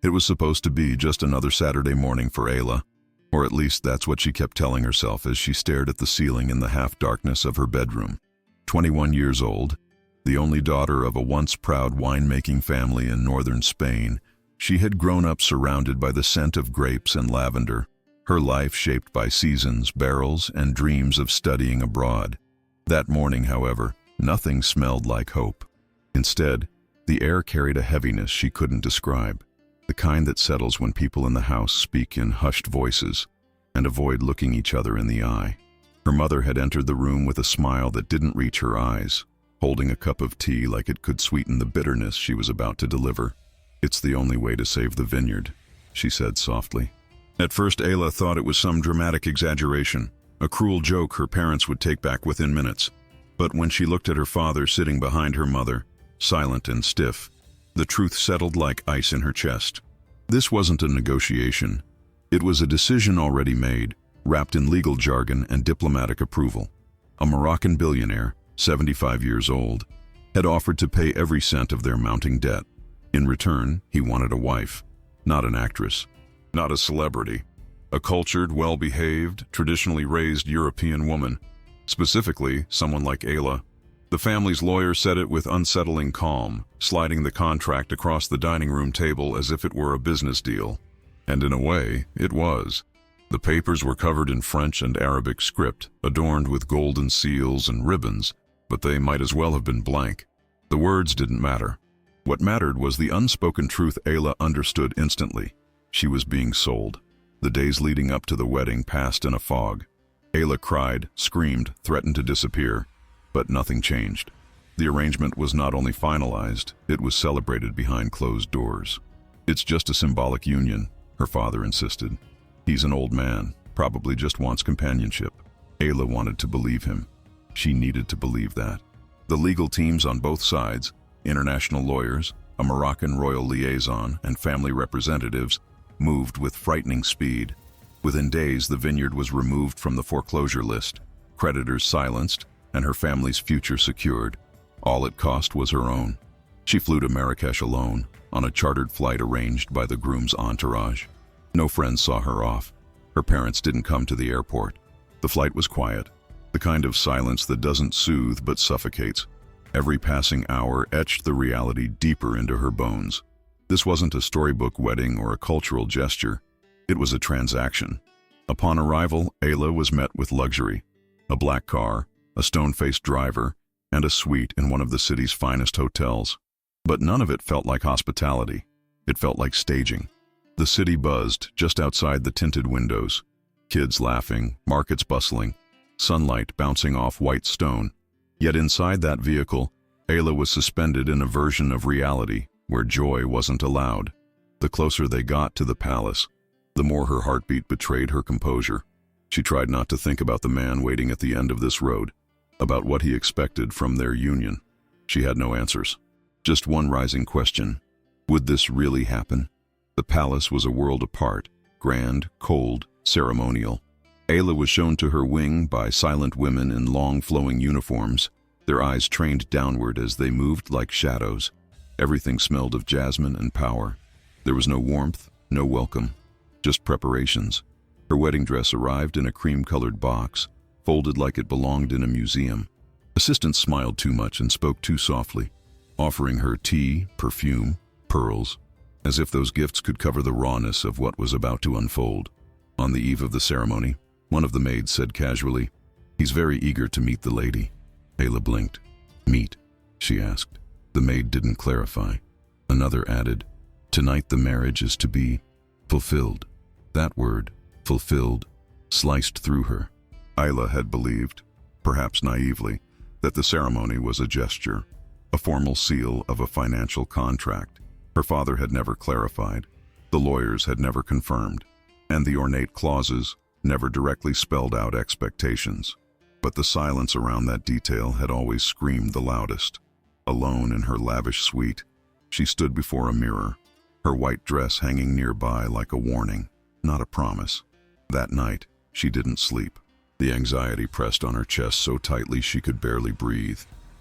It was supposed to be just another Saturday morning for Ayla, or at least that's what she kept telling herself as she stared at the ceiling in the half-darkness of her bedroom. 21 years old, the only daughter of a once proud winemaking family in northern Spain, she had grown up surrounded by the scent of grapes and lavender, her life shaped by seasons, barrels, and dreams of studying abroad. That morning, however, nothing smelled like hope. Instead, the air carried a heaviness she couldn't describe, the kind that settles when people in the house speak in hushed voices and avoid looking each other in the eye. Her mother had entered the room with a smile that didn't reach her eyes, holding a cup of tea like it could sweeten the bitterness she was about to deliver. "It's the only way to save the vineyard," she said softly. At first, Ayla thought it was some dramatic exaggeration, a cruel joke her parents would take back within minutes. But when she looked at her father sitting behind her mother, silent and stiff, the truth settled like ice in her chest. This wasn't a negotiation. It was a decision already made, wrapped in legal jargon and diplomatic approval. A Moroccan billionaire, 75 years old, had offered to pay every cent of their mounting debt. In return, he wanted a wife, not an actress, not a celebrity, a cultured, well-behaved, traditionally raised European woman, specifically someone like Ayla. The family's lawyer said it with unsettling calm, sliding the contract across the dining room table as if it were a business deal. And in a way, it was. The papers were covered in French and Arabic script, adorned with golden seals and ribbons, but they might as well have been blank. The words didn't matter. What mattered was the unspoken truth Ayla understood instantly. She was being sold. The days leading up to the wedding passed in a fog. Ayla cried, screamed, threatened to disappear, but nothing changed. The arrangement was not only finalized, it was celebrated behind closed doors. "It's just a symbolic union," her father insisted. "He's an old man, probably just wants companionship." Ayla wanted to believe him. She needed to believe that. The legal teams on both sides, international lawyers, a Moroccan royal liaison, and family representatives, moved with frightening speed. Within days, the vineyard was removed from the foreclosure list, creditors silenced, and her family's future secured. All it cost was her own. She flew to Marrakesh alone, on a chartered flight arranged by the groom's entourage. No friends saw her off. Her parents didn't come to the airport. The flight was quiet, the kind of silence that doesn't soothe but suffocates. Every passing hour etched the reality deeper into her bones. This wasn't a storybook wedding or a cultural gesture. It was a transaction. Upon arrival, Ayla was met with luxury. A black car, a stone-faced driver, and a suite in one of the city's finest hotels. But none of it felt like hospitality. It felt like staging. The city buzzed just outside the tinted windows. Kids laughing, markets bustling, sunlight bouncing off white stone. Yet inside that vehicle, Ayla was suspended in a version of reality where joy wasn't allowed. The closer they got to the palace, the more her heartbeat betrayed her composure. She tried not to think about the man waiting at the end of this road, about what he expected from their union. She had no answers. Just one rising question. Would this really happen? The palace was a world apart, grand, cold, ceremonial. Ayla was shown to her wing by silent women in long flowing uniforms, their eyes trained downward as they moved like shadows. Everything smelled of jasmine and power. There was no warmth, no welcome, just preparations. Her wedding dress arrived in a cream-colored box, folded like it belonged in a museum. Assistants smiled too much and spoke too softly, offering her tea, perfume, pearls, as if those gifts could cover the rawness of what was about to unfold. On the eve of the ceremony, one of the maids said casually, "He's very eager to meet the lady." Ayla blinked. "Meet?" she asked. The maid didn't clarify. Another added, "Tonight the marriage is to be fulfilled." That word, fulfilled, sliced through her. Ayla had believed, perhaps naively, that the ceremony was a gesture, a formal seal of a financial contract. Her father had never clarified, the lawyers had never confirmed, and the ornate clauses never directly spelled out expectations. But the silence around that detail had always screamed the loudest. Alone in her lavish suite, she stood before a mirror, her white dress hanging nearby like a warning, not a promise. That night, she didn't sleep. The anxiety pressed on her chest so tightly she could barely breathe.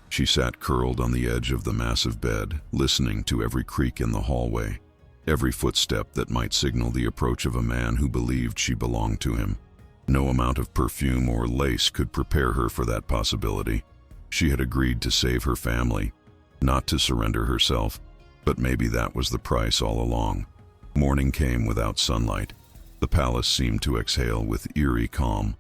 She sat curled on the edge of the massive bed, listening to every creak in the hallway. every footstep that might signal the approach of a man who believed she belonged to him. No amount of perfume or lace could prepare her for that possibility. She had agreed to save her family, not to surrender herself, but maybe that was the price all along. Morning came without sunlight. The palace seemed to exhale with eerie calm.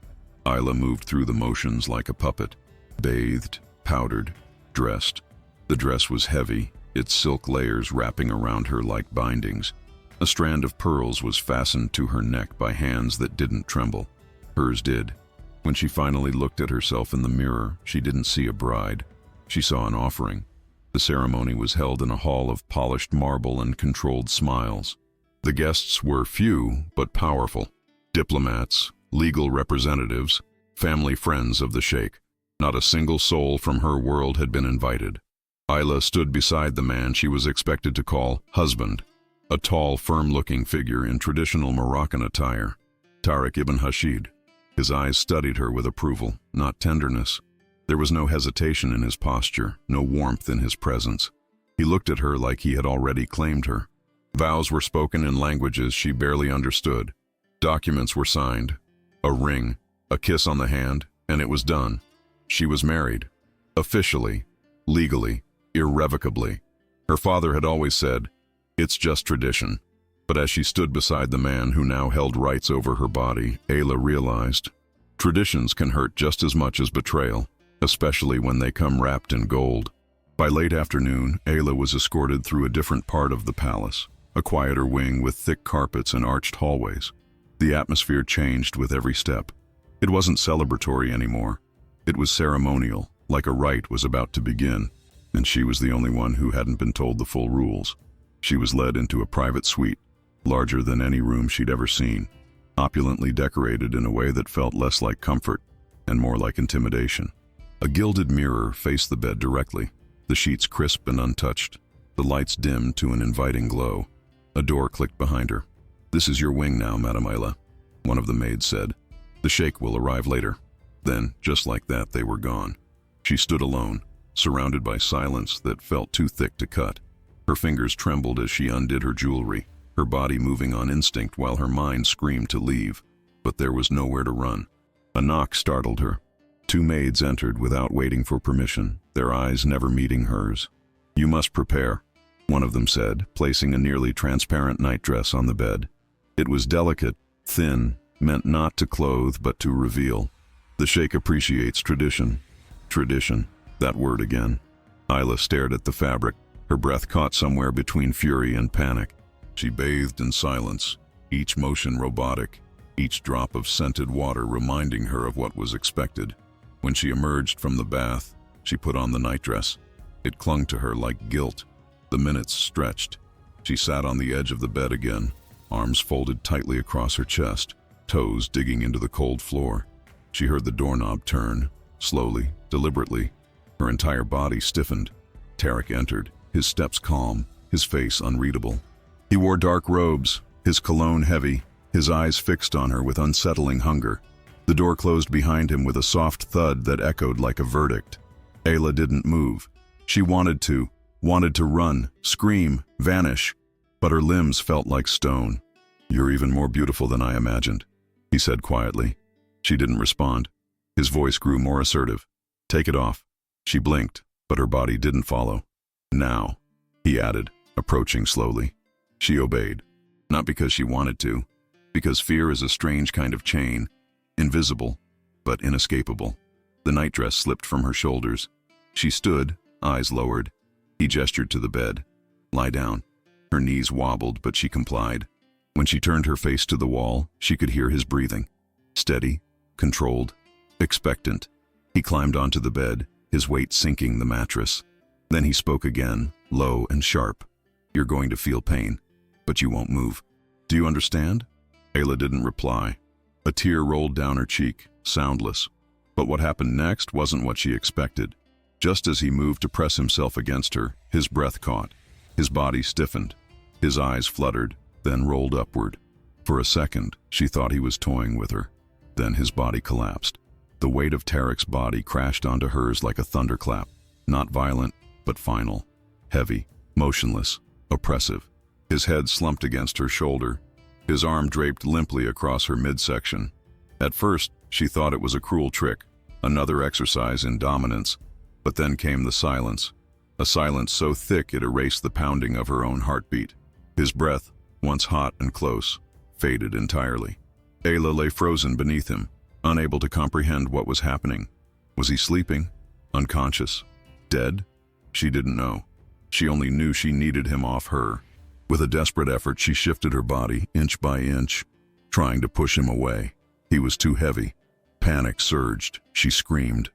Isla moved through the motions like a puppet, bathed, powdered, dressed. The dress was heavy, its silk layers wrapping around her like bindings. A strand of pearls was fastened to her neck by hands that didn't tremble. Hers did. When she finally looked at herself in the mirror, she didn't see a bride. She saw an offering. The ceremony was held in a hall of polished marble and controlled smiles. The guests were few but powerful. Diplomats, legal representatives, family friends of the sheikh. Not a single soul from her world had been invited. Isla stood beside the man she was expected to call husband, a tall, firm-looking figure in traditional Moroccan attire. Tariq ibn Hashid. His eyes studied her with approval, not tenderness. There was no hesitation in his posture, no warmth in his presence. He looked at her like he had already claimed her. Vows were spoken in languages she barely understood. Documents were signed. A ring, a kiss on the hand, and it was done. She was married. Officially, legally, irrevocably. Her father had always said, "It's just tradition." But as she stood beside the man who now held rights over her body, Ayla realized, traditions can hurt just as much as betrayal, especially when they come wrapped in gold. By late afternoon, Ayla was escorted through a different part of the palace, a quieter wing with thick carpets and arched hallways. The atmosphere changed with every step. It wasn't celebratory anymore. It was ceremonial, like a rite was about to begin, and she was the only one who hadn't been told the full rules. She was led into a private suite, larger than any room she'd ever seen, opulently decorated in a way that felt less like comfort and more like intimidation. A gilded mirror faced the bed directly, the sheets crisp and untouched, the lights dimmed to an inviting glow. A door clicked behind her. "This is your wing now, Madame Ayla," one of the maids said. "The sheikh will arrive later." Then, just like that, they were gone. She stood alone, surrounded by silence that felt too thick to cut. Her fingers trembled as she undid her jewelry, her body moving on instinct while her mind screamed to leave. But there was nowhere to run. A knock startled her. Two maids entered without waiting for permission, their eyes never meeting hers. "You must prepare," one of them said, placing a nearly transparent nightdress on the bed. It was delicate, thin, meant not to clothe but to reveal. The sheikh appreciates tradition. Tradition, that word again. Isla stared at the fabric, her breath caught somewhere between fury and panic. She bathed in silence, each motion robotic, each drop of scented water reminding her of what was expected. When she emerged from the bath, she put on the nightdress. It clung to her like guilt. The minutes stretched. She sat on the edge of the bed again, arms folded tightly across her chest, toes digging into the cold floor. She heard the doorknob turn, slowly, deliberately. Her entire body stiffened. Tariq entered, his steps calm, his face unreadable. He wore dark robes, his cologne heavy, his eyes fixed on her with unsettling hunger. The door closed behind him with a soft thud that echoed like a verdict. Ayla didn't move. She wanted to run, scream, vanish, but her limbs felt like stone. "You're even more beautiful than I imagined," he said quietly. She didn't respond. His voice grew more assertive. "Take it off." She blinked, but her body didn't follow. "Now," he added, approaching slowly. She obeyed, not because she wanted to, because fear is a strange kind of chain, invisible, but inescapable. The nightdress slipped from her shoulders. She stood, eyes lowered. He gestured to the bed. "Lie down." Her knees wobbled, but she complied. When she turned her face to the wall, she could hear his breathing. Steady, controlled, expectant. He climbed onto the bed, his weight sinking the mattress. Then he spoke again, low and sharp. "You're going to feel pain, but you won't move. Do you understand?" Ayla didn't reply. A tear rolled down her cheek, soundless. But what happened next wasn't what she expected. Just as he moved to press himself against her, his breath caught. His body stiffened. His eyes fluttered, then rolled upward. For a second, she thought he was toying with her. Then his body collapsed. The weight of Tariq's body crashed onto hers like a thunderclap. Not violent, but final. Heavy, motionless, oppressive. His head slumped against her shoulder, his arm draped limply across her midsection. At first, she thought it was a cruel trick, another exercise in dominance, but then came the silence, a silence so thick it erased the pounding of her own heartbeat. His breath, once hot and close, faded entirely. Ayla lay frozen beneath him, unable to comprehend what was happening. Was he sleeping? Unconscious? Dead? She didn't know. She only knew she needed him off her. With a desperate effort, she shifted her body, inch by inch, trying to push him away. He was too heavy. Panic surged. She screamed.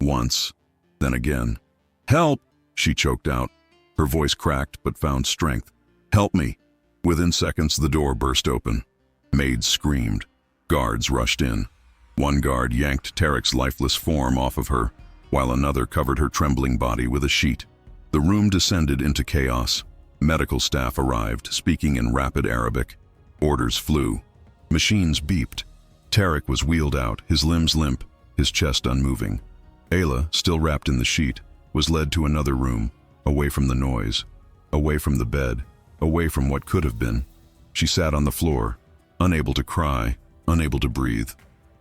Once, then again. "Help!" she choked out. Her voice cracked but found strength. "Help me!" Within seconds, the door burst open. Maids screamed. Guards rushed in. One guard yanked Tarek's lifeless form off of her, while another covered her trembling body with a sheet. The room descended into chaos. Medical staff arrived, speaking in rapid Arabic. Orders flew. Machines beeped. Tarek was wheeled out, his limbs limp, his chest unmoving. Ayla, still wrapped in the sheet, was led to another room, away from the noise, away from the bed, away from what could have been. She sat on the floor, unable to cry, unable to breathe,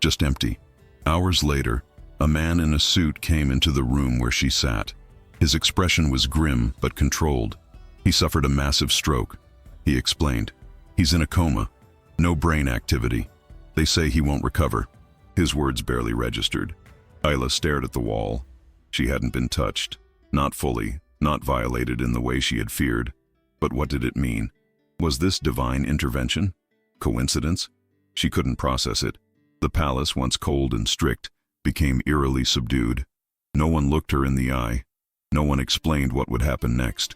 just empty. Hours later, a man in a suit came into the room where she sat. His expression was grim but controlled. He suffered a massive stroke. He explained. He's in a coma. No brain activity. They say he won't recover. His words barely registered. Ayla stared at the wall. She hadn't been touched. Not fully, not violated in the way she had feared. But what did it mean? Was this divine intervention? Coincidence? She couldn't process it. The palace, once cold and strict, became eerily subdued. No one looked her in the eye. No one explained what would happen next.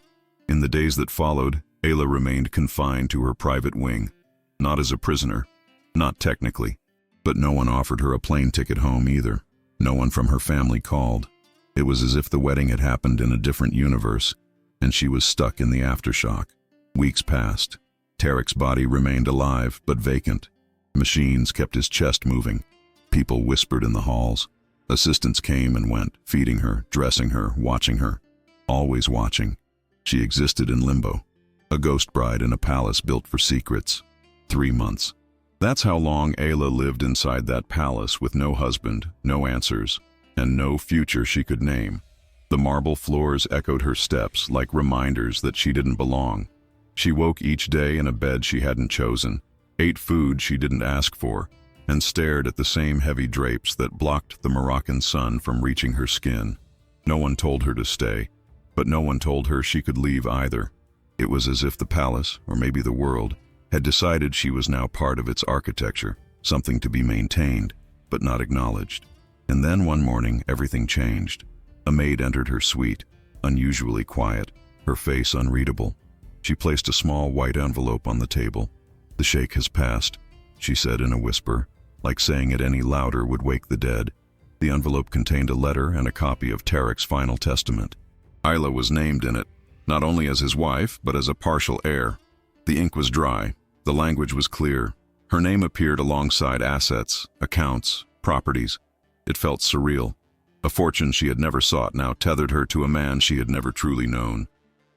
In the days that followed, Ayla remained confined to her private wing. Not as a prisoner. Not technically. But no one offered her a plane ticket home either. No one from her family called. It was as if the wedding had happened in a different universe, and she was stuck in the aftershock. Weeks passed. Tarek's body remained alive, but vacant. Machines kept his chest moving. People whispered in the halls. Assistants came and went, feeding her, dressing her, watching her. Always watching. She existed in limbo. A ghost bride in a palace built for secrets. 3 months. That's how long Ayla lived inside that palace with no husband, no answers, and no future she could name. The marble floors echoed her steps like reminders that she didn't belong. She woke each day in a bed she hadn't chosen, ate food she didn't ask for, and stared at the same heavy drapes that blocked the Moroccan sun from reaching her skin. No one told her to stay, but no one told her she could leave either. It was as if the palace, or maybe the world, had decided she was now part of its architecture, something to be maintained, but not acknowledged. And then one morning, everything changed. A maid entered her suite, unusually quiet, her face unreadable. She placed a small white envelope on the table. "The sheikh has passed," she said in a whisper, like saying it any louder would wake the dead. The envelope contained a letter and a copy of Tarek's final testament. Ayla was named in it, not only as his wife, but as a partial heir. The ink was dry, the language was clear. Her name appeared alongside assets, accounts, properties. It felt surreal. A fortune she had never sought now tethered her to a man she had never truly known.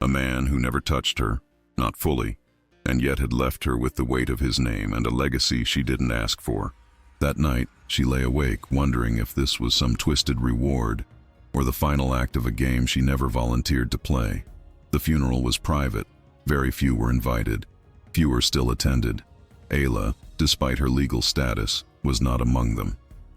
A man who never touched her, not fully, and yet had left her with the weight of his name and a legacy she didn't ask for. That night, she lay awake, wondering if this was some twisted reward, or the final act of a game she never volunteered to play. The funeral was private. Very few were invited. Fewer still attended. Ayla, despite her legal status, was not among them.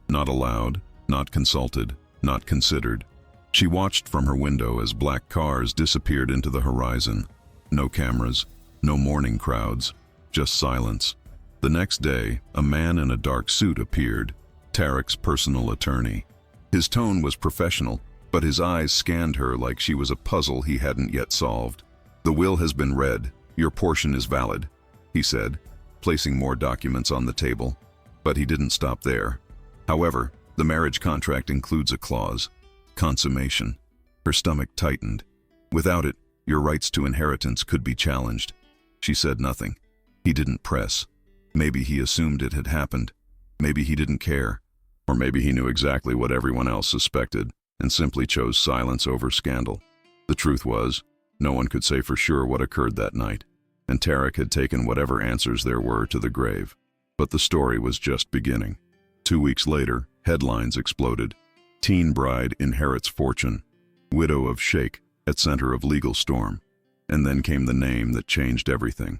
Not allowed, not consulted, not considered. She watched from her window as black cars disappeared into the horizon. No cameras, no mourning crowds, just silence. The next day, a man in a dark suit appeared, Tarek's personal attorney. His tone was professional, but his eyes scanned her like she was a puzzle he hadn't yet solved. "The will has been read. Your portion is valid," he said, placing more documents on the table. But he didn't stop there. However, the marriage contract includes a clause, consummation. Her stomach tightened. Without it, your rights to inheritance could be challenged. She said nothing. He didn't press. Maybe he assumed it had happened. Maybe he didn't care. Or maybe he knew exactly what everyone else suspected and simply chose silence over scandal. The truth was, no one could say for sure what occurred that night. and Tarek had taken whatever answers there were to the grave. But the story was just beginning. 2 weeks later, headlines exploded. Teen bride inherits fortune. Widow of sheikh at center of legal storm. And then came the name that changed everything.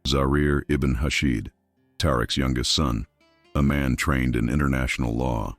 Zarir ibn Hashid, Tarek's youngest son, a man trained in international law,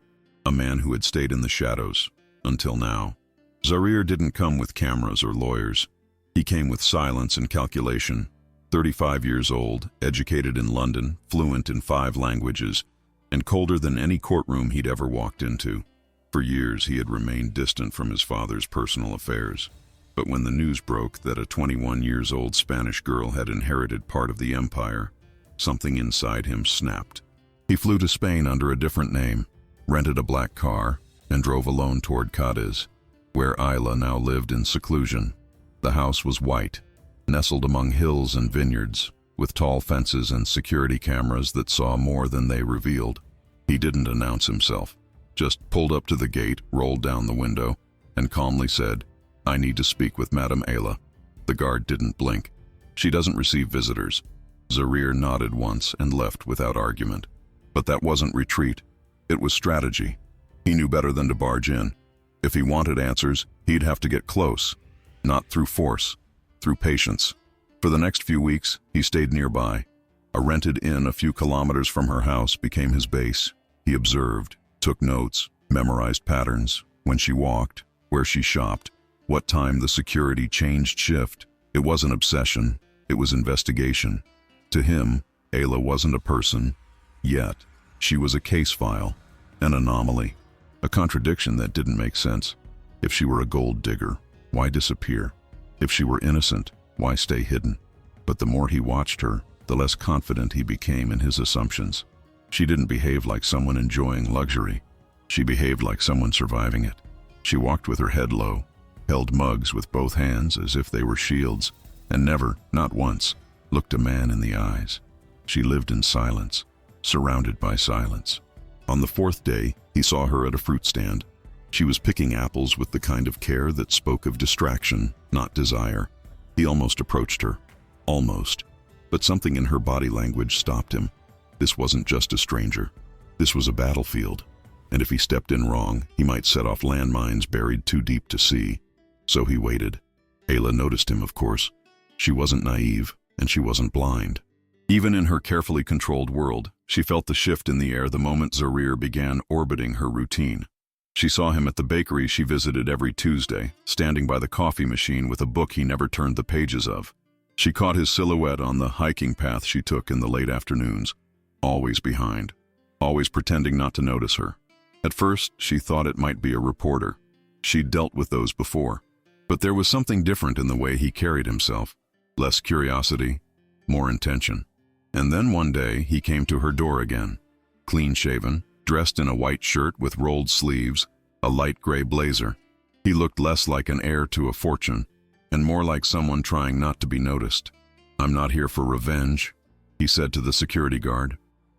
a man who had stayed in the shadows, until now. Zarir didn't come with cameras or lawyers. He came with silence and calculation. 35 years old, educated in London, fluent in 5 languages, and colder than any courtroom he'd ever walked into. For years he had remained distant from his father's personal affairs. But when the news broke that a 21-year-old Spanish girl had inherited part of the empire, something inside him snapped. He flew to Spain under a different name, rented a black car, and drove alone toward Cadiz, where Ayla now lived in seclusion. The house was white, nestled among hills and vineyards, with tall fences and security cameras that saw more than they revealed. He didn't announce himself, just pulled up to the gate, rolled down the window, and calmly said, "I need to speak with Madame Ayla." The guard didn't blink. "She doesn't receive visitors." Zarir nodded once and left without argument. But that wasn't retreat. It was strategy. He knew better than to barge in. If he wanted answers, he'd have to get close. Not through force, through patience. For the next few weeks, he stayed nearby. A rented inn a few kilometers from her house became his base. He observed, took notes, memorized patterns, when she walked, where she shopped, what time the security changed shift. It wasn't obsession, it was investigation. To him, Ayla wasn't a person, yet. She was a case file, an anomaly, a contradiction that didn't make sense. If she were a gold digger, why disappear? If she were innocent, why stay hidden? But the more he watched her, the less confident he became in his assumptions. She didn't behave like someone enjoying luxury. She behaved like someone surviving it. She walked with her head low, held mugs with both hands as if they were shields, and never, not once, looked a man in the eyes. She lived in silence, surrounded by silence. On the 4th day, he saw her at a fruit stand. She was picking apples with the kind of care that spoke of distraction, not desire. He almost approached her. Almost. But something in her body language stopped him. This wasn't just a stranger. This was a battlefield. And if he stepped in wrong, he might set off landmines buried too deep to see. So he waited. Ayla noticed him, of course. She wasn't naive, and she wasn't blind. Even in her carefully controlled world, she felt the shift in the air the moment Zarir began orbiting her routine. She saw him at the bakery she visited every Tuesday, standing by the coffee machine with a book he never turned the pages of. She caught his silhouette on the hiking path she took in the late afternoons, always behind, always pretending not to notice her. At first, she thought it might be a reporter. She'd dealt with those before. But there was something different in the way he carried himself. Less curiosity, more intention. And then one day, he came to her door again, clean-shaven, dressed in a white shirt with rolled sleeves, a light gray blazer. He looked less like an heir to a fortune, and more like someone trying not to be noticed. "I'm not here for revenge," he said to the security guard.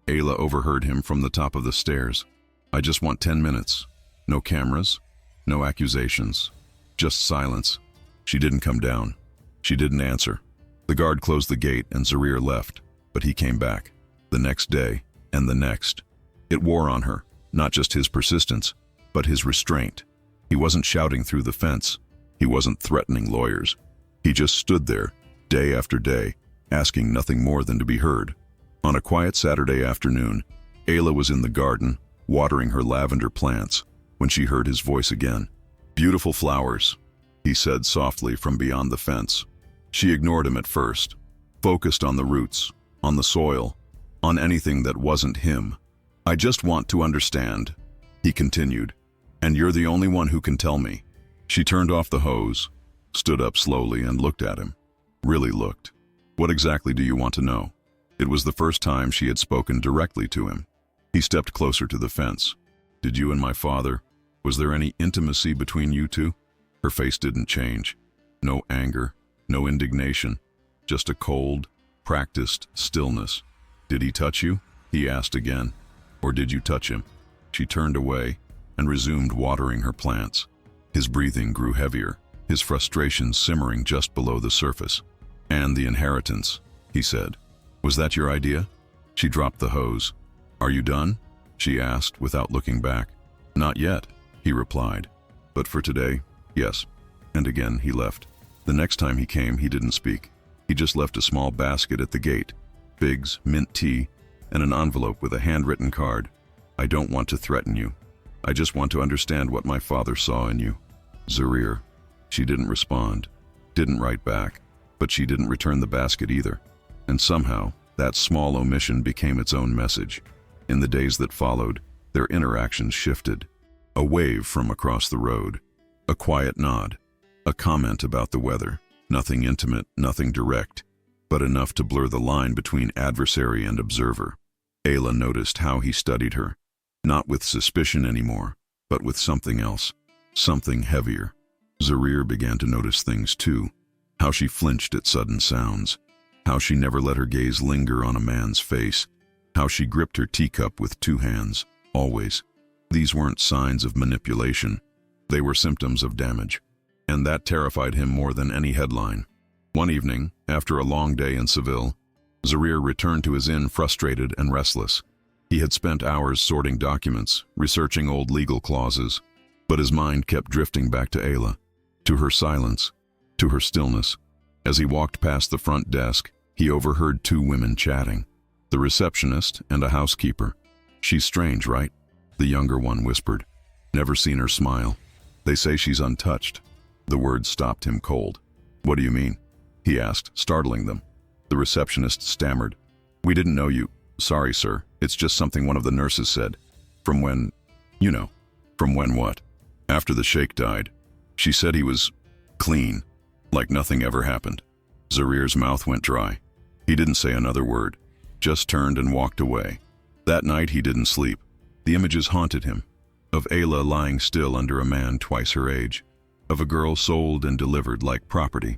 Ayla overheard him from the top of the stairs. "I just want 10 minutes. No cameras, no accusations, just silence." She didn't come down. She didn't answer. The guard closed the gate and Zarir left, but he came back. The next day, and the next. It wore on her, not just his persistence, but his restraint. He wasn't shouting through the fence. He wasn't threatening lawyers. He just stood there, day after day, asking nothing more than to be heard. On a quiet Saturday afternoon, Ayla was in the garden, watering her lavender plants, when she heard his voice again. "Beautiful flowers," he said softly from beyond the fence. She ignored him at first, focused on the roots, on the soil, on anything that wasn't him. "I just want to understand," he continued, "and you're the only one who can tell me." She turned off the hose, stood up slowly and looked at him. Really looked. "What exactly do you want to know?" It was the first time she had spoken directly to him. He stepped closer to the fence. "Did you and my father, was there any intimacy between you two?" Her face didn't change. No anger, no indignation, just a cold, practiced stillness. "Did he touch you?" he asked again. "Or did you touch him?" She turned away and resumed watering her plants. His breathing grew heavier, his frustration simmering just below the surface. "And the inheritance," he said. "Was that your idea?" She dropped the hose. "Are you done?" she asked without looking back. "Not yet," he replied. "But for today, yes." And again he left. The next time he came, he didn't speak. He just left a small basket at the gate, figs, mint tea, and an envelope with a handwritten card. "I don't want to threaten you. I just want to understand what my father saw in you. Zarir." She didn't respond, didn't write back, but she didn't return the basket either. And somehow, that small omission became its own message. In the days that followed, their interactions shifted. A wave from across the road, a quiet nod, a comment about the weather. Nothing intimate, nothing direct, but enough to blur the line between adversary and observer. Ayla noticed how he studied her, not with suspicion anymore, but with something else, something heavier. Zarir began to notice things too, how she flinched at sudden sounds, how she never let her gaze linger on a man's face, how she gripped her teacup with two hands, always. These weren't signs of manipulation, they were symptoms of damage. And that terrified him more than any headline. One evening, after a long day in Seville, Zarir returned to his inn frustrated and restless. He had spent hours sorting documents, researching old legal clauses, but his mind kept drifting back to Ayla, to her silence, to her stillness. As he walked past the front desk, he overheard two women chatting, the receptionist and a housekeeper. "She's strange, right?" the younger one whispered. "Never seen her smile. They say she's untouched." The words stopped him cold. "What do you mean?" he asked, startling them. The receptionist stammered. "We didn't know you." "Sorry, sir. It's just something one of the nurses said." "From when?" "You know." "From when what?" "After the sheikh died. She said he was clean, like nothing ever happened." Zarir's mouth went dry. He didn't say another word, just turned and walked away. That night he didn't sleep. The images haunted him, of Ayla lying still under a man twice her age, of a girl sold and delivered like property,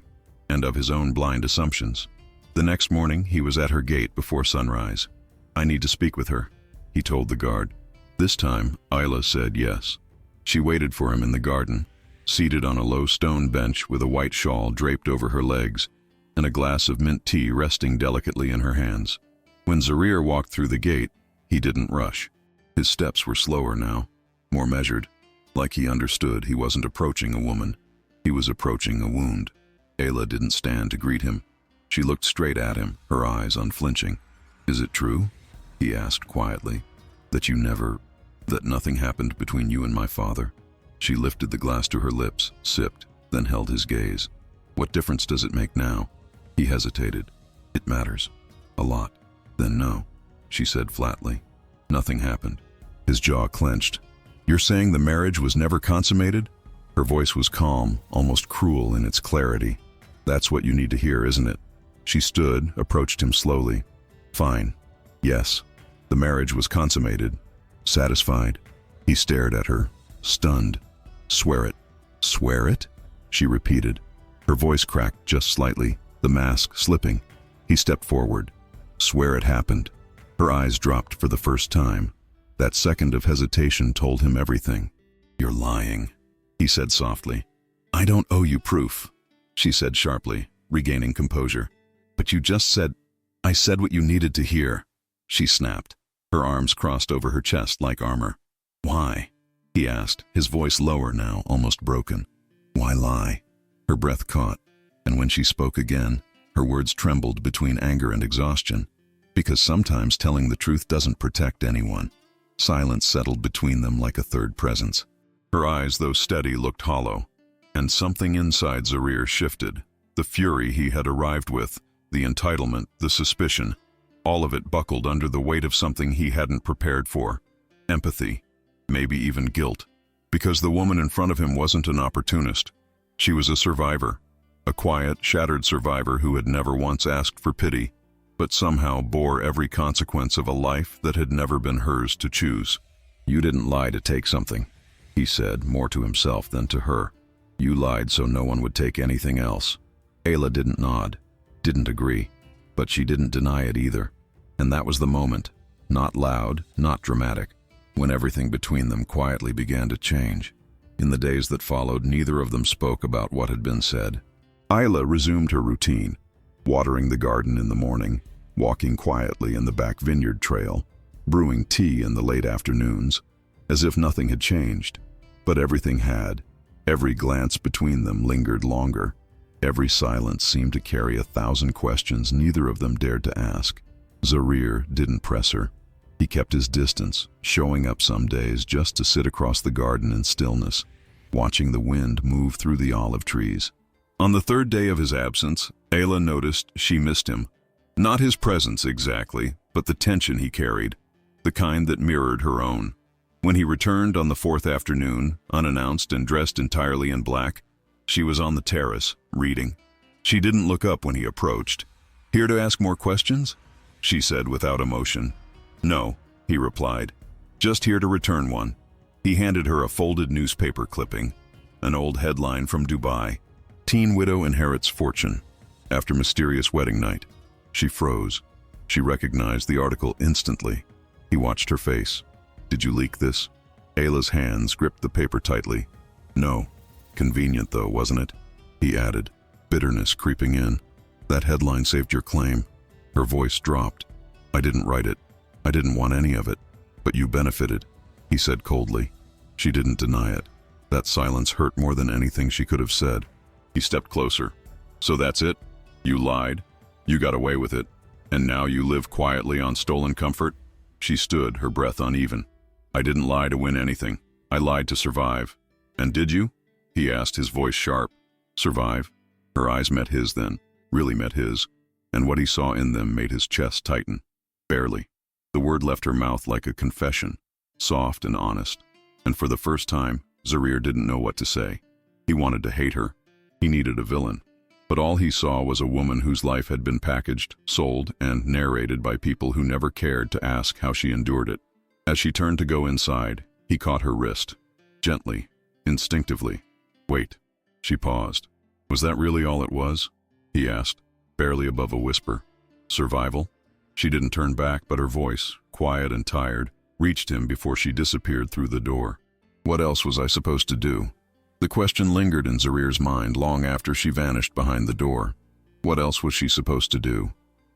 and of his own blind assumptions. The next morning he was at her gate before sunrise. "I need to speak with her," he told the guard. This time Ayla said yes. She waited for him in the garden, seated on a low stone bench with a white shawl draped over her legs and a glass of mint tea resting delicately in her hands. When Zarir walked through the gate, he didn't rush. His steps were slower now, more measured, like he understood he wasn't approaching a woman, he was approaching a wound. Ayla didn't stand to greet him. She looked straight at him, her eyes unflinching. "Is it true?" he asked quietly. That nothing happened between you and my father?" She lifted the glass to her lips, sipped, then held his gaze. "What difference does it make now?" He hesitated. "It matters. A lot." "Then no," she said flatly. "Nothing happened." His jaw clenched. "You're saying the marriage was never consummated?" Her voice was calm, almost cruel in its clarity. "That's what you need to hear, isn't it?" She stood, approached him slowly. "Fine. Yes. The marriage was consummated. Satisfied?" He stared at her, stunned. "Swear it." "Swear it?" she repeated. Her voice cracked just slightly, the mask slipping. He stepped forward. "Swear it happened." Her eyes dropped for the first time. That second of hesitation told him everything. "You're lying," he said softly. "I don't owe you proof," she said sharply, regaining composure. "But you just said—" "I said what you needed to hear," she snapped. Her arms crossed over her chest like armor. "Why?" he asked, his voice lower now, almost broken. "Why lie?" Her breath caught, and when she spoke again, her words trembled between anger and exhaustion. "Because sometimes telling the truth doesn't protect anyone." Silence settled between them like a third presence. Her eyes, though steady, looked hollow, and something inside Zarir shifted. The fury he had arrived with, the entitlement, the suspicion, all of it buckled under the weight of something he hadn't prepared for. Empathy, maybe even guilt. Because the woman in front of him wasn't an opportunist. She was a survivor, a quiet, shattered survivor who had never once asked for pity, but somehow bore every consequence of a life that had never been hers to choose. "You didn't lie to take something," he said, more to himself than to her. "You lied so no one would take anything else." Ayla didn't nod, didn't agree, but she didn't deny it either. And that was the moment, not loud, not dramatic, when everything between them quietly began to change. In the days that followed, neither of them spoke about what had been said. Ayla resumed her routine, watering the garden in the morning, walking quietly in the back vineyard trail, brewing tea in the late afternoons, as if nothing had changed. But everything had. Every glance between them lingered longer. Every silence seemed to carry 1,000 questions neither of them dared to ask. Zarir didn't press her. He kept his distance, showing up some days just to sit across the garden in stillness, watching the wind move through the olive trees. On the third day of his absence, Ayla noticed she missed him. Not his presence exactly, but the tension he carried, the kind that mirrored her own. When he returned on the fourth afternoon, unannounced and dressed entirely in black, she was on the terrace, reading. She didn't look up when he approached. "Here to ask more questions?" she said without emotion. "No," he replied. "Just here to return one." He handed her a folded newspaper clipping, an old headline from Dubai. "Teen widow inherits fortune after mysterious wedding night." She froze. She recognized the article instantly. He watched her face. "Did you leak this?" Ayla's hands gripped the paper tightly. "No. Convenient though, wasn't it?" he added, bitterness creeping in. "That headline saved your claim." Her voice dropped. "I didn't write it. I didn't want any of it. But you benefited," he said coldly. She didn't deny it. That silence hurt more than anything she could have said. He stepped closer. "So that's it? You lied. You got away with it. And now you live quietly on stolen comfort?" She stood, her breath uneven. "I didn't lie to win anything. I lied to survive." "And did you?" he asked, his voice sharp. "Survive?" Her eyes met his then, really met his, and what he saw in them made his chest tighten. "Barely." The word left her mouth like a confession, soft and honest. And for the first time, Zarir didn't know what to say. He wanted to hate her. He needed a villain. But all he saw was a woman whose life had been packaged, sold, and narrated by people who never cared to ask how she endured it. As she turned to go inside, he caught her wrist. Gently, instinctively. "Wait." She paused. "Was that really all it was?" he asked, barely above a whisper. "Survival?" She didn't turn back, but her voice, quiet and tired, reached him before she disappeared through the door. "What else was I supposed to do?" The question lingered in Zarir's mind long after she vanished behind the door. What else was she supposed to do?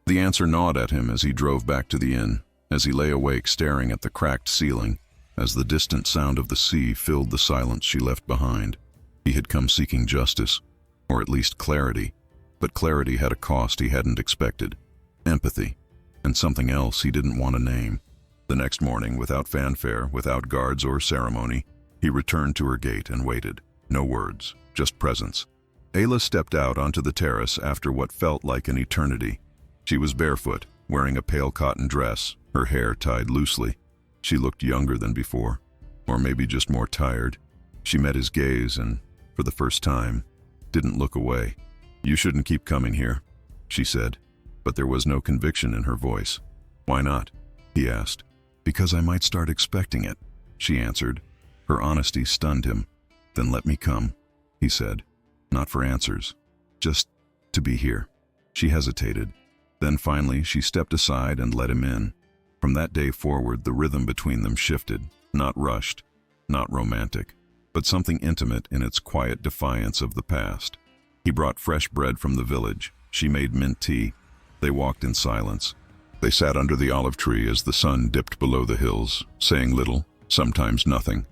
The answer gnawed at him as he drove back to the inn, as he lay awake staring at the cracked ceiling, as the distant sound of the sea filled the silence she left behind. He had come seeking justice, or at least clarity, but clarity had a cost he hadn't expected. Empathy, and something else he didn't want to name. The next morning, without fanfare, without guards or ceremony, he returned to her gate and waited. No words, just presence. Ayla stepped out onto the terrace after what felt like an eternity. She was barefoot, wearing a pale cotton dress, her hair tied loosely. She looked younger than before, or maybe just more tired. She met his gaze and, for the first time, didn't look away. "You shouldn't keep coming here," she said, but there was no conviction in her voice. "Why not?" he asked. "Because I might start expecting it," she answered. Her honesty stunned him. "Then let me come," he said. "Not for answers, just to be here." She hesitated. Then finally she stepped aside and let him in. From that day forward, the rhythm between them shifted, not rushed, not romantic, but something intimate in its quiet defiance of the past. He brought fresh bread from the village. She made mint tea. They walked in silence. They sat under the olive tree as the sun dipped below the hills, saying little, sometimes nothing.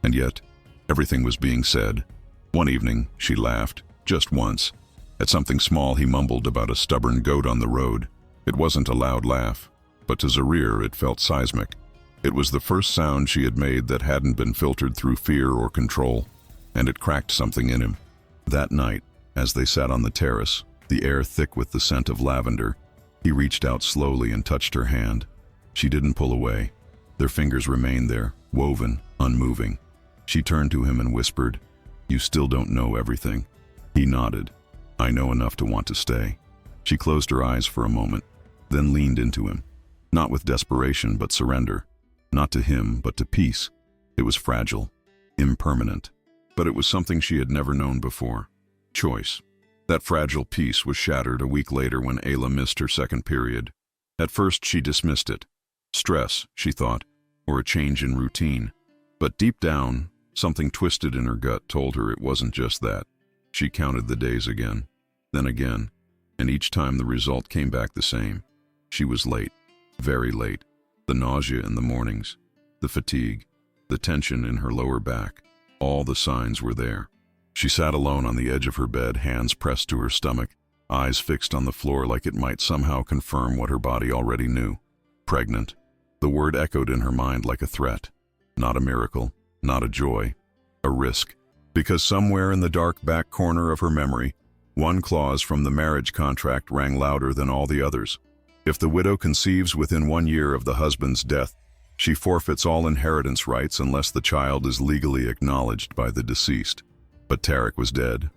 And yet, everything was being said. One evening, she laughed, just once. At something small he mumbled about a stubborn goat on the road. It wasn't a loud laugh, but to Zarir it felt seismic. It was the first sound she had made that hadn't been filtered through fear or control, and it cracked something in him. That night, as they sat on the terrace, the air thick with the scent of lavender, he reached out slowly and touched her hand. She didn't pull away. Their fingers remained there, woven, unmoving. She turned to him and whispered, "You still don't know everything." He nodded. "I know enough to want to stay." She closed her eyes for a moment, then leaned into him. Not with desperation, but surrender. Not to him, but to peace. It was fragile, impermanent, but it was something she had never known before. Choice. That fragile peace was shattered a week later when Ayla missed her second period. At first she dismissed it. Stress, she thought, or a change in routine. But deep down, something twisted in her gut told her it wasn't just that. She counted the days again, then again. And each time the result came back the same. She was late, very late. The nausea in the mornings, the fatigue, the tension in her lower back, all the signs were there. She sat alone on the edge of her bed, hands pressed to her stomach, eyes fixed on the floor like it might somehow confirm what her body already knew. Pregnant. The word echoed in her mind like a threat. Not a miracle, not a joy, a risk. Because somewhere in the dark back corner of her memory, one clause from the marriage contract rang louder than all the others. If the widow conceives within 1 year of the husband's death, she forfeits all inheritance rights unless the child is legally acknowledged by the deceased. But Tarek was dead,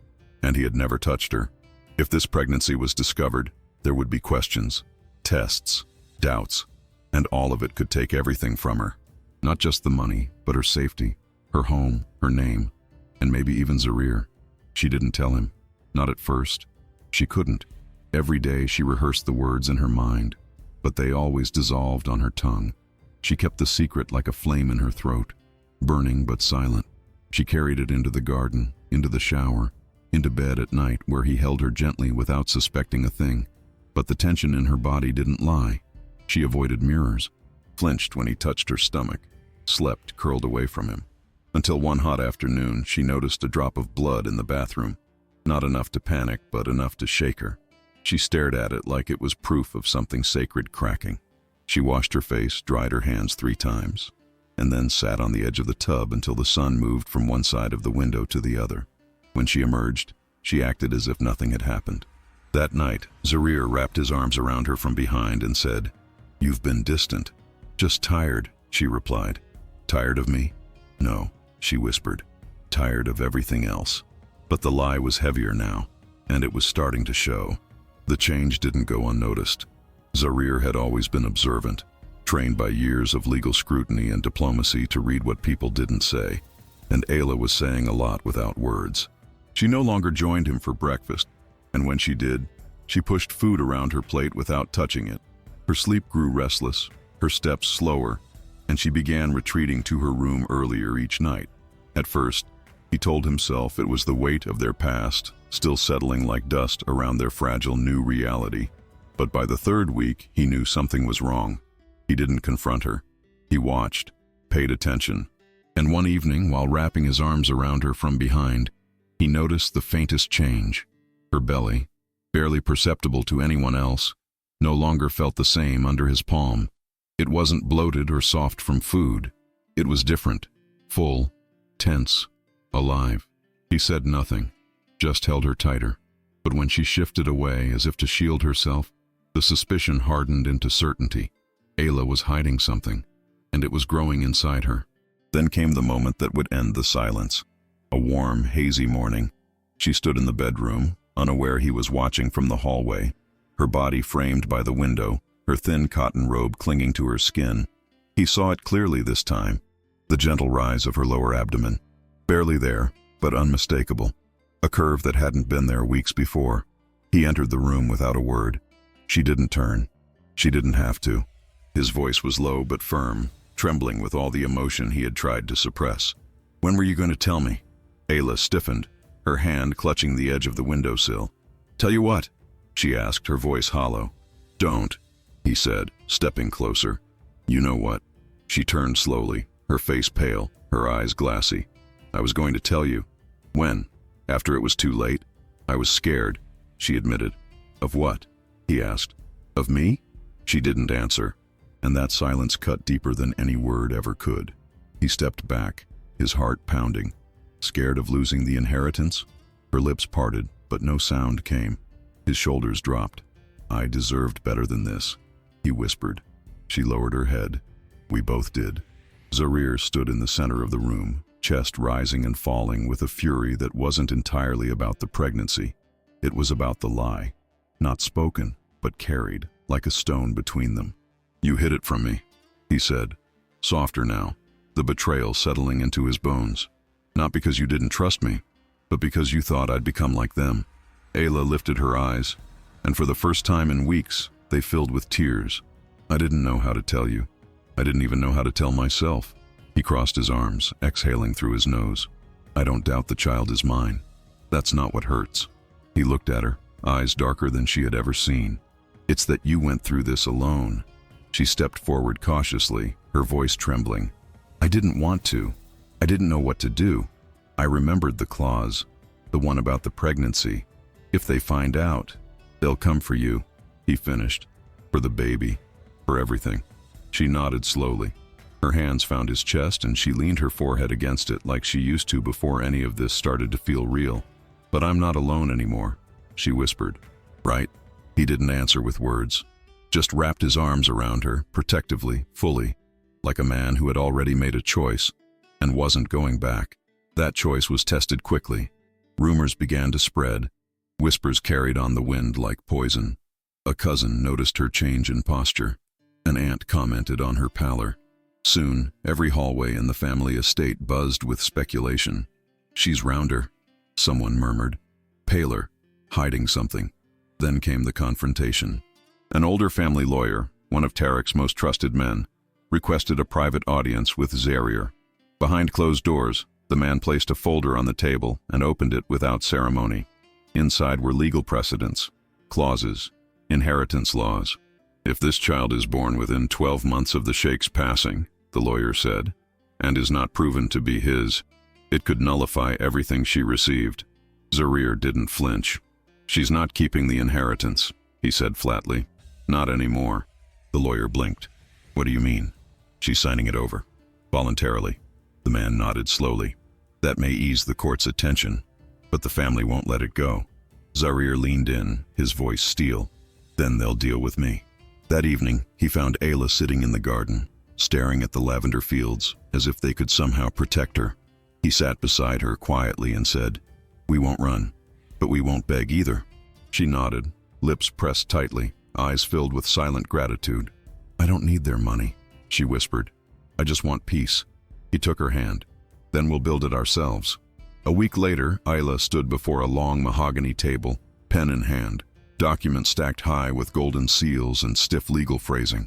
and he had never touched her. If this pregnancy was discovered, there would be questions, tests, doubts, and all of it could take everything from her. Not just the money, but her safety, her home, her name, and maybe even Zarir. She didn't tell him. Not at first. She couldn't. Every day she rehearsed the words in her mind, but they always dissolved on her tongue. She kept the secret like a flame in her throat, burning but silent. She carried it into the garden, into the shower, into bed at night where he held her gently without suspecting a thing. But the tension in her body didn't lie. She avoided mirrors, flinched when he touched her stomach, slept curled away from him. Until one hot afternoon, she noticed a drop of blood in the bathroom. Not enough to panic, but enough to shake her. She stared at it like it was proof of something sacred cracking. She washed her face, dried her hands 3 times, and then sat on the edge of the tub until the sun moved from one side of the window to the other. When she emerged, she acted as if nothing had happened. That night, Zarir wrapped his arms around her from behind and said, "You've been distant." "Just tired," she replied. "Tired of me?" "No," she whispered. "Tired of everything else." But the lie was heavier now, and it was starting to show. The change didn't go unnoticed. Zarir had always been observant, trained by years of legal scrutiny and diplomacy to read what people didn't say, and Ayla was saying a lot without words. She no longer joined him for breakfast, and when she did, she pushed food around her plate without touching it. Her sleep grew restless, her steps slower, and she began retreating to her room earlier each night. At first, he told himself it was the weight of their past, still settling like dust around their fragile new reality. But by the 3rd week, he knew something was wrong. He didn't confront her. He watched, paid attention, and one evening, while wrapping his arms around her from behind, he noticed the faintest change. Her belly, barely perceptible to anyone else, no longer felt the same under his palm. It wasn't bloated or soft from food. It was different, full, tense, alive. He said nothing, just held her tighter. But when she shifted away as if to shield herself, the suspicion hardened into certainty. Ayla was hiding something, and it was growing inside her. Then came the moment that would end the silence. A warm, hazy morning. She stood in the bedroom, unaware he was watching from the hallway, her body framed by the window, her thin cotton robe clinging to her skin. He saw it clearly this time, the gentle rise of her lower abdomen. Barely there, but unmistakable. A curve that hadn't been there weeks before. He entered the room without a word. She didn't turn. She didn't have to. His voice was low but firm, trembling with all the emotion he had tried to suppress. "When were you going to tell me?" Ayla stiffened, her hand clutching the edge of the windowsill. "Tell you what?" she asked, her voice hollow. "Don't," he said, stepping closer. "You know what?" She turned slowly, her face pale, her eyes glassy. "I was going to tell you." "When?" "After it was too late." "I was scared," she admitted. "Of what?" he asked. "Of me?" She didn't answer, and that silence cut deeper than any word ever could. He stepped back, his heart pounding. Scared of losing the inheritance? Her lips parted, but no sound came. His shoulders dropped. "I deserved better than this," he whispered. She lowered her head. We both did. Zarir stood in the center of the room, chest rising and falling with a fury that wasn't entirely about the pregnancy. It was about the lie. Not spoken, but carried, like a stone between them. "You hid it from me," he said, softer now, the betrayal settling into his bones. "Not because you didn't trust me, but because you thought I'd become like them." Ayla lifted her eyes, and for the first time in weeks, they filled with tears. "I didn't know how to tell you. I didn't even know how to tell myself." He crossed his arms, exhaling through his nose. "I don't doubt the child is mine. That's not what hurts." He looked at her, eyes darker than she had ever seen. "It's that you went through this alone." She stepped forward cautiously, her voice trembling. "I didn't want to. I didn't know what to do. I remembered the clause, the one about the pregnancy. If they find out, they'll come for you," he finished. "For the baby, for everything." She nodded slowly. Her hands found his chest and she leaned her forehead against it like she used to before any of this started to feel real. "But I'm not alone anymore," she whispered. "Right?" He didn't answer with words, just wrapped his arms around her, protectively, fully, like a man who had already made a choice and wasn't going back. That choice was tested quickly. Rumors began to spread. Whispers carried on the wind like poison. A cousin noticed her change in posture. An aunt commented on her pallor. Soon, every hallway in the family estate buzzed with speculation. "She's rounder," someone murmured. "Paler, hiding something." Then came the confrontation. An older family lawyer, one of Tarek's most trusted men, requested a private audience with Zarir. Behind closed doors, the man placed a folder on the table and opened it without ceremony. Inside were legal precedents, clauses, inheritance laws. "If this child is born within 12 months of the Sheikh's passing," the lawyer said, "and is not proven to be his, it could nullify everything she received." Zarir didn't flinch. "She's not keeping the inheritance," he said flatly. "Not anymore." The lawyer blinked. "What do you mean?" "She's signing it over. Voluntarily." The man nodded slowly. "That may ease the court's attention, but the family won't let it go." Zarir leaned in, his voice steel. "Then they'll deal with me." That evening, he found Ayla sitting in the garden, staring at the lavender fields, as if they could somehow protect her. He sat beside her quietly and said, "We won't run, but we won't beg either." She nodded, lips pressed tightly, eyes filled with silent gratitude. "I don't need their money," she whispered. "I just want peace." He took her hand. "Then we'll build it ourselves." A week later, Ayla stood before a long mahogany table, pen in hand, documents stacked high with golden seals and stiff legal phrasing.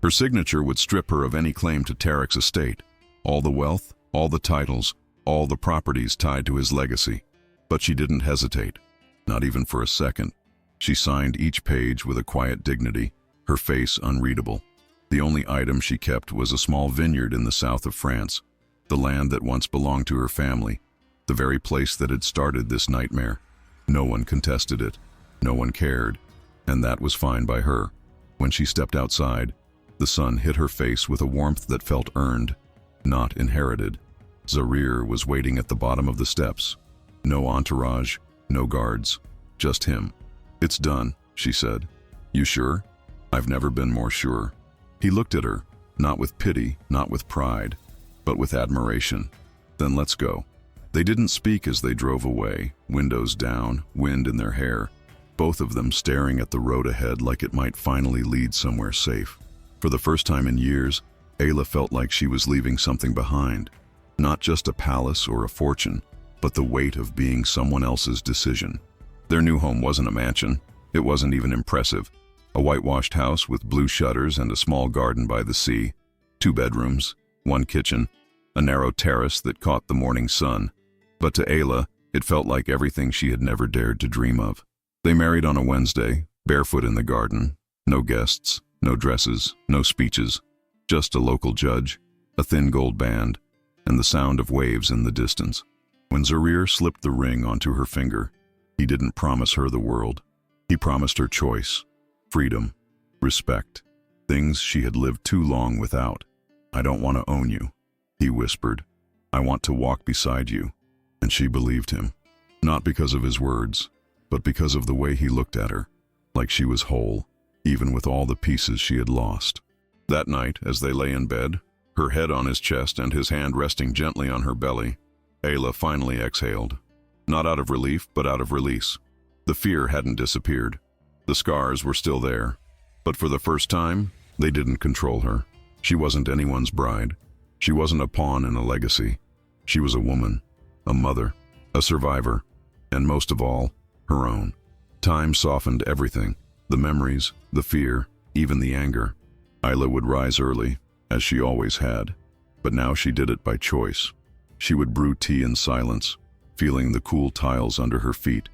Her signature would strip her of any claim to Tarek's estate, all the wealth, all the titles, all the properties tied to his legacy. But she didn't hesitate, not even for a second. She signed each page with a quiet dignity, her face unreadable. The only item she kept was a small vineyard in the south of France, the land that once belonged to her family, the very place that had started this nightmare. No one contested it. No one cared, and that was fine by her. When she stepped outside, the sun hit her face with a warmth that felt earned, not inherited. Zarir was waiting at the bottom of the steps. No entourage, no guards, just him. "It's done," she said. "You sure?" "I've never been more sure." He looked at her, not with pity, not with pride, but with admiration. "Then let's go." They didn't speak as they drove away, windows down, wind in their hair, both of them staring at the road ahead like it might finally lead somewhere safe. For the first time in years, Ayla felt like she was leaving something behind. Not just a palace or a fortune, but the weight of being someone else's decision. Their new home wasn't a mansion. It wasn't even impressive. A whitewashed house with blue shutters and a small garden by the sea. 2 bedrooms, 1 kitchen, a narrow terrace that caught the morning sun. But to Ayla, it felt like everything she had never dared to dream of. They married on a Wednesday, barefoot in the garden. No guests, no dresses, no speeches. Just a local judge, a thin gold band, and the sound of waves in the distance. When Zarir slipped the ring onto her finger, he didn't promise her the world. He promised her choice, freedom, respect, things she had lived too long without. "I don't want to own you," he whispered. "I want to walk beside you." And she believed him, not because of his words, but because of the way he looked at her, like she was whole, even with all the pieces she had lost. That night, as they lay in bed, her head on his chest and his hand resting gently on her belly, Ayla finally exhaled. Not out of relief, but out of release. The fear hadn't disappeared. The scars were still there. But for the first time, they didn't control her. She wasn't anyone's bride. She wasn't a pawn in a legacy. She was a woman, a mother, a survivor, and most of all, her own. Time softened everything, the memories, the fear, even the anger. Ayla would rise early, as she always had, but now she did it by choice. She would brew tea in silence, feeling the cool tiles under her feet,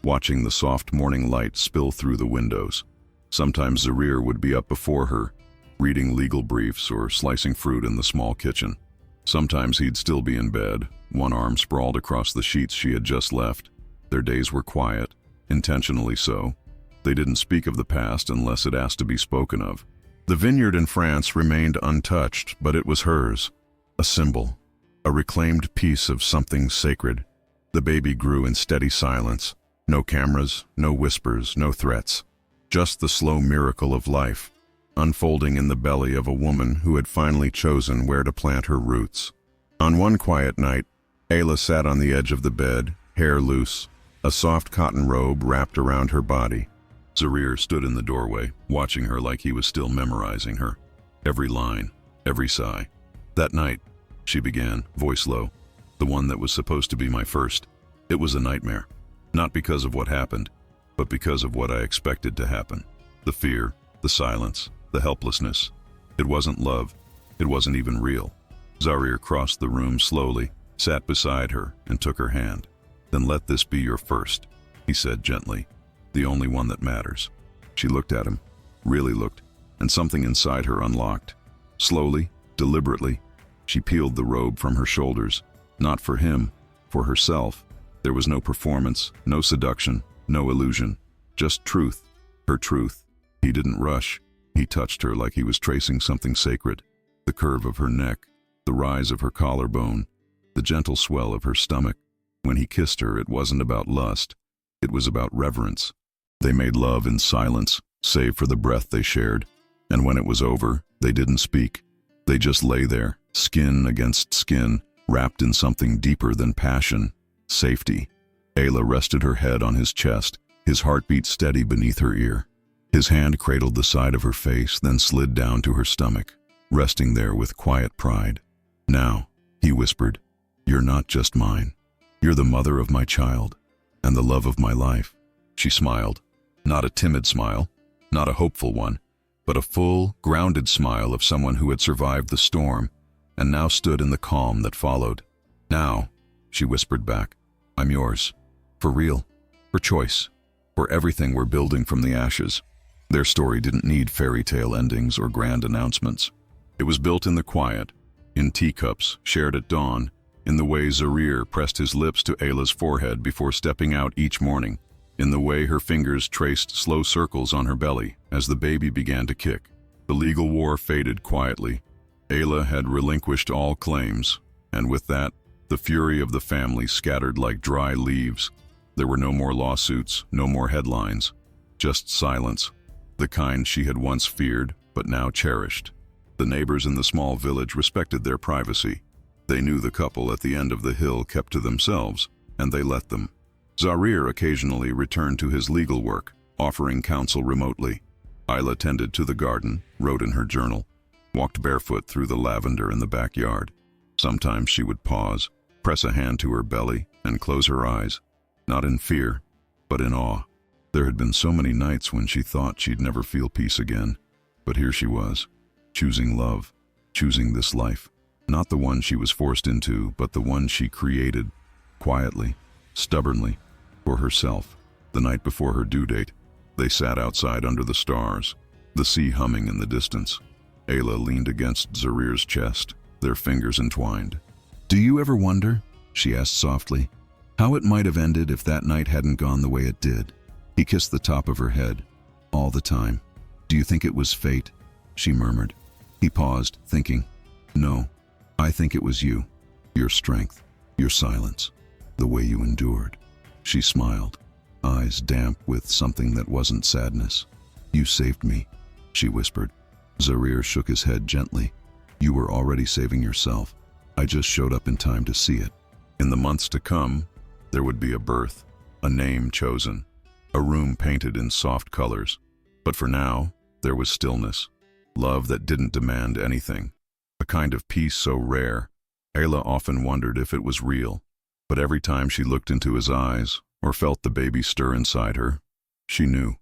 watching the soft morning light spill through the windows. Sometimes Zarir would be up before her, reading legal briefs or slicing fruit in the small kitchen. Sometimes he'd still be in bed, one arm sprawled across the sheets she had just left. Their days were quiet, intentionally so. They didn't speak of the past unless it asked to be spoken of. The vineyard in France remained untouched, but it was hers. A symbol, a reclaimed piece of something sacred. The baby grew in steady silence. No cameras, no whispers, no threats. Just the slow miracle of life, unfolding in the belly of a woman who had finally chosen where to plant her roots. On one quiet night, Ayla sat on the edge of the bed, hair loose, a soft cotton robe wrapped around her body. Zarir stood in the doorway, watching her like he was still memorizing her. Every line, every sigh. That night, she began, voice low, the one that was supposed to be my first. It was a nightmare. Not because of what happened, but because of what I expected to happen. The fear, the silence, the helplessness. It wasn't love. It wasn't even real. Zarir crossed the room slowly, sat beside her, and took her hand. Then let this be your first, he said gently. The only one that matters. She looked at him, really looked, and something inside her unlocked. Slowly, deliberately, she peeled the robe from her shoulders, not for him, for herself. There was no performance, no seduction, no illusion, just truth, her truth. He didn't rush. He touched her like he was tracing something sacred. The curve of her neck, the rise of her collarbone, the gentle swell of her stomach. When he kissed her, it wasn't about lust. It was about reverence. They made love in silence, save for the breath they shared. And when it was over, they didn't speak. They just lay there, skin against skin, wrapped in something deeper than passion, safety. Ayla rested her head on his chest, his heartbeat steady beneath her ear. His hand cradled the side of her face, then slid down to her stomach, resting there with quiet pride. Now, he whispered, you're not just mine. You're the mother of my child, and the love of my life. She smiled. Not a timid smile, not a hopeful one, but a full, grounded smile of someone who had survived the storm and now stood in the calm that followed. Now, she whispered back, I'm yours. For real. For choice. For everything we're building from the ashes. Their story didn't need fairy tale endings or grand announcements. It was built in the quiet, in teacups shared at dawn, in the way Zarir pressed his lips to Ayla's forehead before stepping out each morning, in the way her fingers traced slow circles on her belly as the baby began to kick. The legal war faded quietly. Ayla had relinquished all claims, and with that, the fury of the family scattered like dry leaves. There were no more lawsuits, no more headlines, just silence, the kind she had once feared but now cherished. The neighbors in the small village respected their privacy. They knew the couple at the end of the hill kept to themselves, and they let them. Zarir occasionally returned to his legal work, offering counsel remotely. Ayla tended to the garden, wrote in her journal, walked barefoot through the lavender in the backyard. Sometimes she would pause, press a hand to her belly, and close her eyes, not in fear, but in awe. There had been so many nights when she thought she'd never feel peace again, but here she was, choosing love, choosing this life. Not the one she was forced into, but the one she created, quietly, stubbornly, for herself. The night before her due date, they sat outside under the stars, the sea humming in the distance. Ayla leaned against Zarir's chest, their fingers entwined. Do you ever wonder, she asked softly, how it might have ended if that night hadn't gone the way it did? He kissed the top of her head, all the time. Do you think it was fate? She murmured. He paused, thinking. No, I think it was you, your strength, your silence, the way you endured. She smiled, eyes damp with something that wasn't sadness. You saved me, she whispered. Zarir shook his head gently. You were already saving yourself. I just showed up in time to see it. In the months to come, there would be a birth, a name chosen, a room painted in soft colors. But for now, there was stillness, love that didn't demand anything, a kind of peace so rare. Ayla often wondered if it was real, but every time she looked into his eyes or felt the baby stir inside her, she knew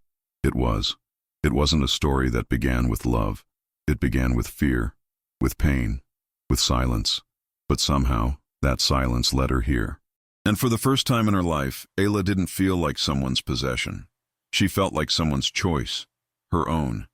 it was. It wasn't a story that began with love. It began with fear, with pain, with silence. But somehow, that silence led her here. And for the first time in her life, Ayla didn't feel like someone's possession. She felt like someone's choice, her own.